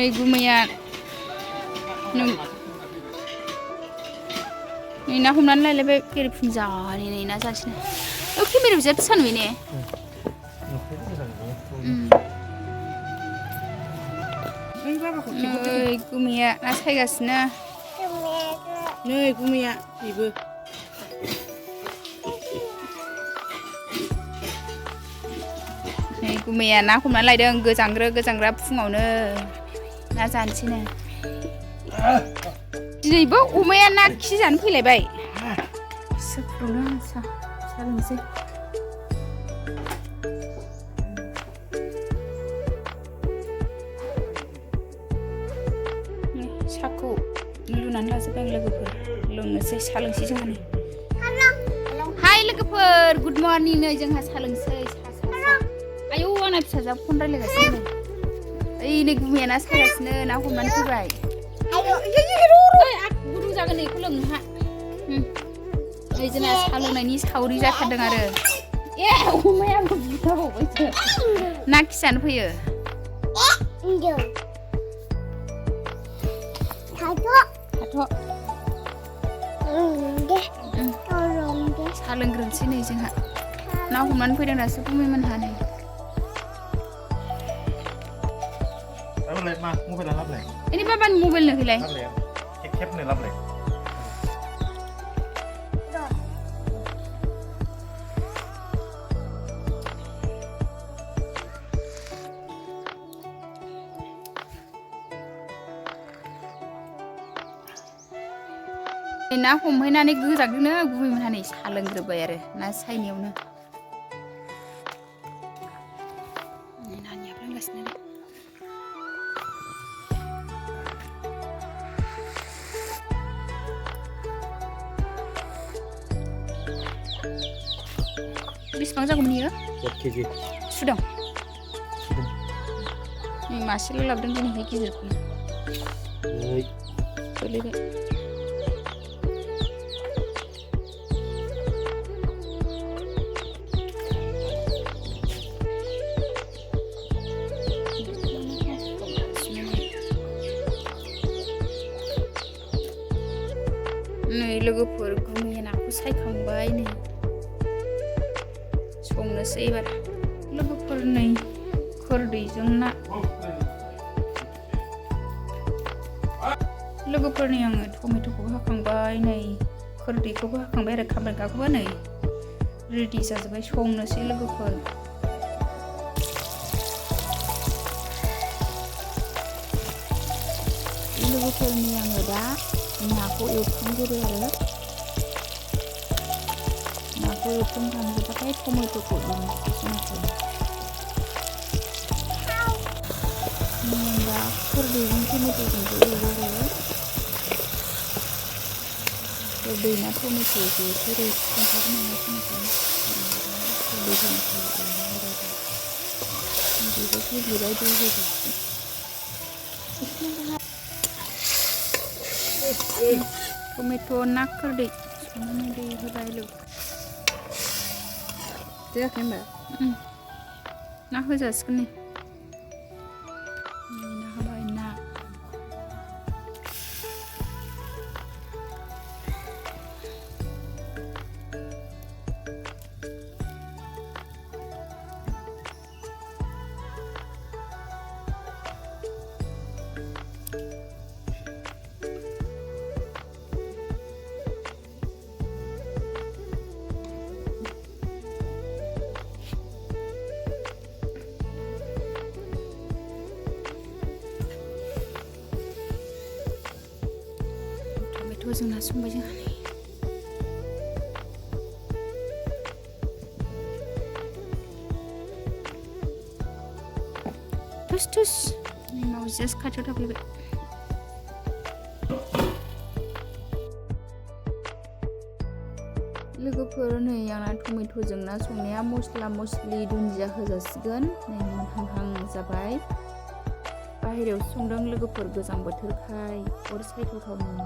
नै गुमैया नै ना हमनानै लायलायबाय बेरेफुंजानि नै ना जानोसै ना केमेरा बिराद सानबाय ने नै गुमैया ना सायगासिनो नै गुमैया बेबो नै गुमैया ना हमनानै लायदों गोजांग्रा फुङावनो ना जानोसैनो दिनैबो अमाया ना खि जानो फैलायबाय फुदुंनो साहा लोंसै साहाखौ लुनानै लाजोबबाय आं लोगोफोर लोंनोसै साहा लोंसै जोंहा हाय लोगोफोर गुड मर्निं नै जोंहा साहा लोंसै साहा आयौ आंना फिसाजोआ फन रायलायगासिनो ओइ नै गुमैया ना सायगासिनो ना हमनानै फैबाय गुदुं जागोन नै बेखौ लों नोंहा नै जोंना साहा लोंनायनि सावरि जाथारदों आरो अमायाबो बुथारबावबायसो ना खि जानो फैयो साहा लोंग्रोनोसै नै जोंहा ना हमनानै फैदों दासो गुमैमोनहा नै मबाइला लाबलाय ini baban mobil nih hilai खेबनो लाबलाय ना हमहैनानै गोजांदोंनो गुमैमोनहा नै साहा लोंग्रोबाय आरो ना सायनायावनो नानियाबो लोंगासिनो बेसेबां जागौमोन इयो 1 केजि सुदों नै मासेल' लाबोदों दिनैहाय गिदिरखौनो गोलैबाय नै लोगोफोर गुमैया नाखौ सायखांबाय नै संनोसै एबार लोगोफोर नै खोरदैजों ना लोगोफोरनि आङो टमेट'खौबो हाखांबाय नै खोरदैखौबो हाखांबाय आरो खामब्रेंगाखौबो नै रेडि जाजोब्बाय संनोसै लोगोफोर लोगोफोरनि आङो दा नाखौ एवखांग्रोबाय आरो नाखौ एवखांखांजोब्बाथाय टमेट'खौ एवनोसै दा खोरदैजों टमेट'जोंबो एवो आरो खोरदै ना टमेट' ज'सो संखागोन नालाय खोरदै टमेट' एवनाय आरो बेबो गेब्लेबाय दै होजासिगोन टमेट' ना खोरदै संनानै दै होबाय लोगो जायाखै होनबा ना होजासिगोन नै ना होबाय ना जोंना संबाय जोंहा नै थुस नै मावजियासो खाथियाव थाफैबाय लोगोफोर नै आंना टमेट'जों ना संनाया मस्ला मस्लि दुन्दिया होजासिगोन नै मोनहांहां जाबाय बाहेरायाव संदों लोगोफोर गोजां बोथोरखाय अर सायथावथावनो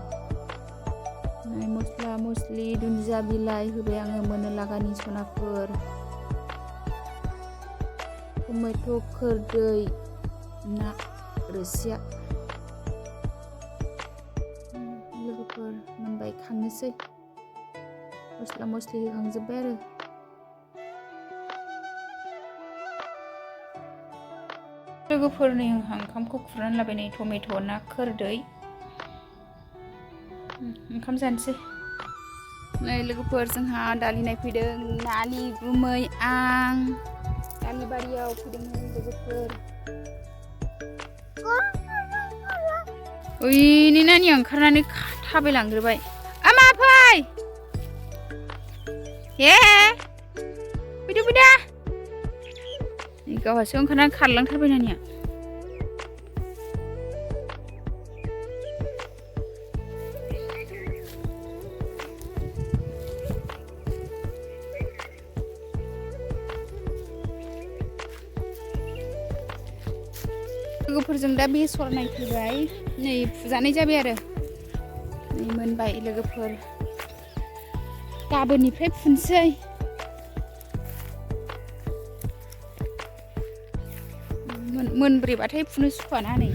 नै मस्ला मस्लि दुन्दिया बिलाइ होबाय आङो मोननो लागानि सनाफोर टमेट' खोरदै ना रोसिया लोगोफोर मोनबाय खांनोसै मस्ला मस्लि होखांजोब्बाय आरो लोगोफोरनि ओंखामखौ खुरनानै लाबाय नै टमेट' ना खोरदै ओंखाम जानोसै नै लोगोफोर जोंहा दालि नायफैदों नानि गुमै आं दालि बारियाव फैदोंमोन लोगोफोर ओइनि नानिया ओंखारनानै थाबायलांग्रोबाय आमा फै हे फैदो फैदा गावहासो ओंखारनानै खारलांथारबाय नानिया लोगोफोरजों दा बेसर नायफैबाय नै फुजानाय जाबाय आरो नै मोनबाय लोगोफोर गाबोननिफ्राय फुनसै मोनब्रैबाथाय फुनो सुखुवाना नै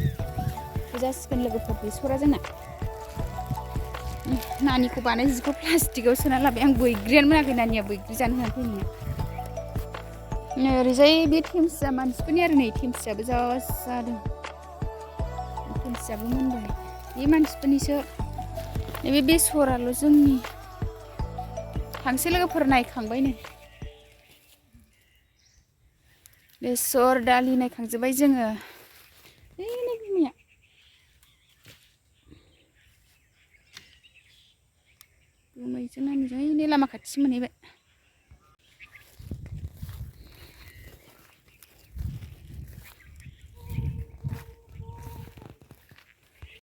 फुजासिगोन लोगोफोर बेसरा जोंना नानिखौ बानाय जिखौ प्लास्टिकआव सोना लाबाय आं बैग्रियानो मोनाखै नानिया बैग्रि जानो होनानै फैनाया नै ओरैजाय बे थेमसिया मानसिफोरनि आरो नै थेमसियाबो जा जादों थेमसियाबो मोनबाय बे मानसिफोरनिसो नैबे बेसराल' जोंनि थांसै लोगोफोर नायखांबाय नै बेसर दालि नायखांजोब्बाय जोङो नै बिमाया गुमैजों नानिजों नै लामा खाथि मोनहैबाय